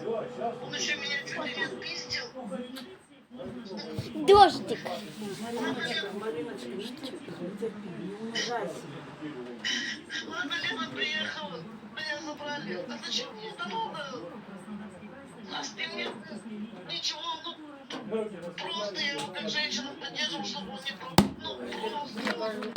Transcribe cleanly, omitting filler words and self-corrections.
Он еще меня чуть ли не отпиздил. Дождик. Ладно, Лена приехала, меня забрали. А зачем мне это надо? А ты мне ничего, ну просто я его как женщина поддерживаю, чтобы он не просто, не знаю.